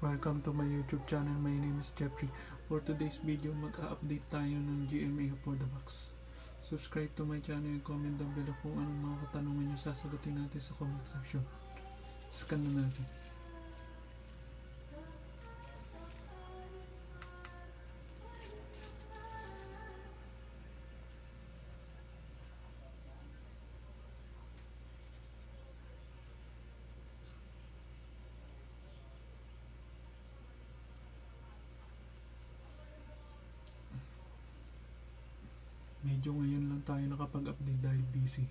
Welcome to my YouTube channel. My name is Jeffrey. For today's video, mag-update tayo ng GMA for the box. Subscribe to my channel and comment down below kung anong mga katanungan nyo, sasagutin natin sa comment section. Scan na natin. Medyo ngayon lang tayo nakapag-update dahil busy.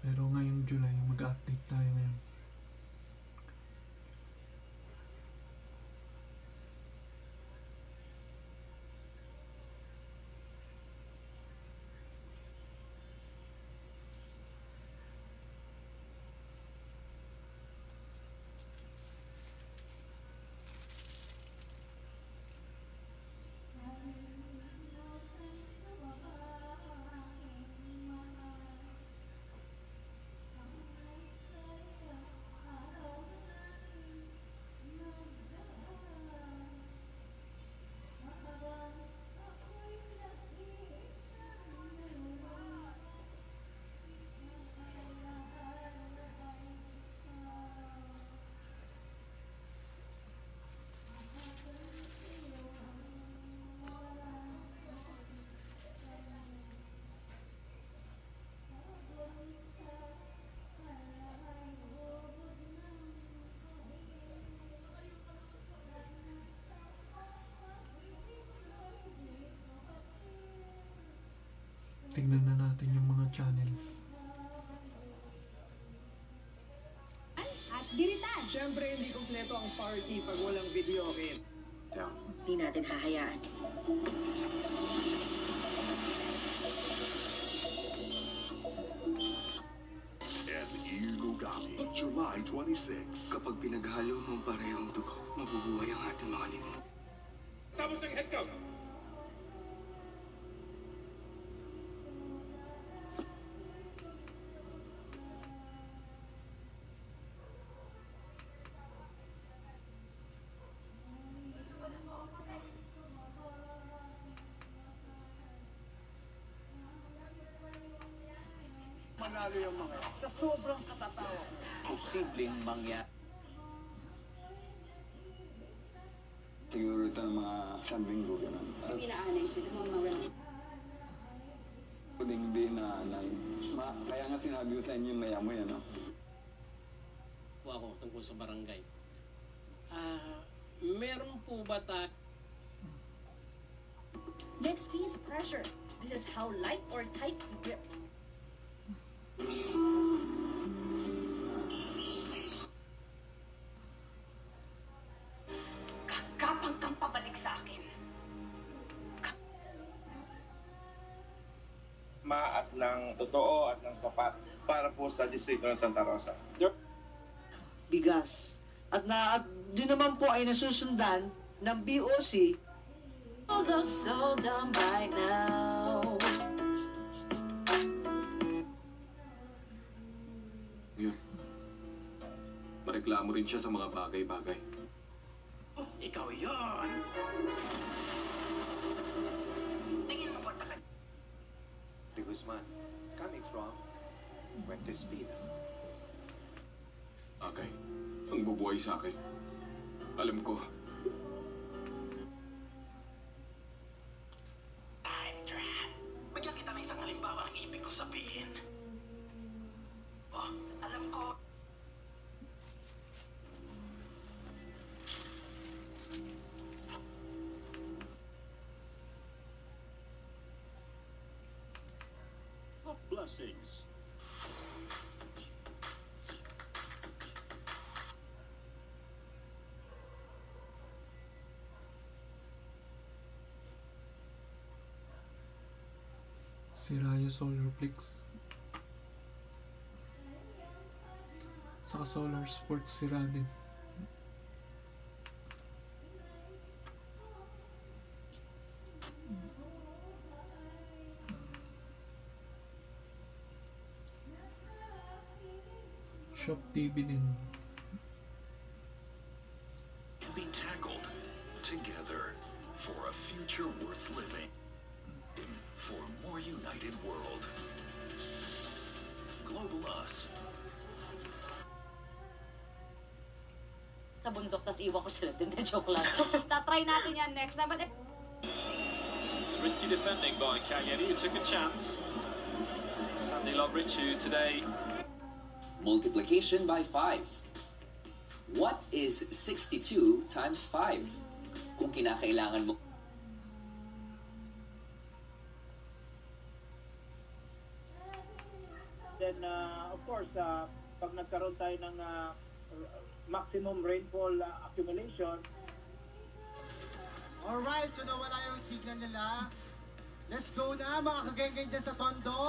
Pero ngayong July, mag-update tayo ngayon. Tingnan na natin yung mga channel. At biritan! Siyempre, hindi kompleto ang party pag walang video game. Hindi natin hahayaan. Ilugati, July 26. Kapag pinaghalo mo ang parehong dugo, mabubuhay ang ating mga limon. Tapos ng head count. Manalo yung mga sa sobrang katatawa. Posibleng mangyari. Siguro ito ng mga sambinggo ganun. Hindi na anay sila mga mawala. Hindi na anay. Kaya nga sinabi ko sa inyo maya mo yan, no? Ako tungkol sa barangay. Meron po ba tayo? Next piece, pressure. This is how light or tight you grip. Kakapang kang pabalik sa akin. At ng totoo at ng sapat para po sa distrito ng Santa Rosa. Bigas. At yun naman po ay nasusundan ng BOC. Look so dumb right now. Yun. Mareklamo rin siya sa mga bagay-bagay. Ikaw yun! De Guzman, coming from Fuentes Pina. Agay, ang bubuhay sa akin. Alam ko. I'm trapped. Bigyan kita ng isang halimbawa ng ibig ko sabihin. Oh, alam ko. Blessings. Si Rayo Solar Flix. Saka Solar Sports si Radin. Shop TV din. can be tackled together for a future worth living. For a more united world. Global Us. Sa bundok, tas iwan ko sila din. Joke lang. Tatry natin yan next time. But It's risky defending by Cagliari, who took a chance. Sandy Lovrich, who today... Multiplication by 5. What is 62 times 5? Kung kinakailangan mo... Then, of course, pag nagkaroon tayo ng maximum rainfall accumulation. Alright, so nawala yung signal nila. Let's go na, mga kagengeng dyan sa Tondo.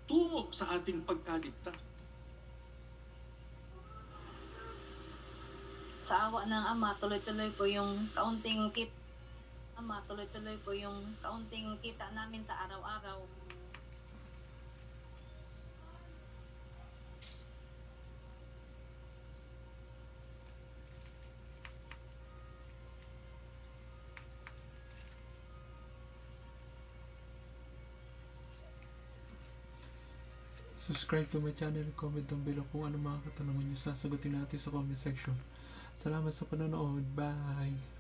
Tungo sa ating pagkaligtas. sa awa ng Ama, tuloy-tuloy po yung kaunting kita namin sa araw-araw. Subscribe to my channel, comment down below kung ano mga katanungan nyo, sasagutin natin sa comment section. Salamat sa panonood. Bye!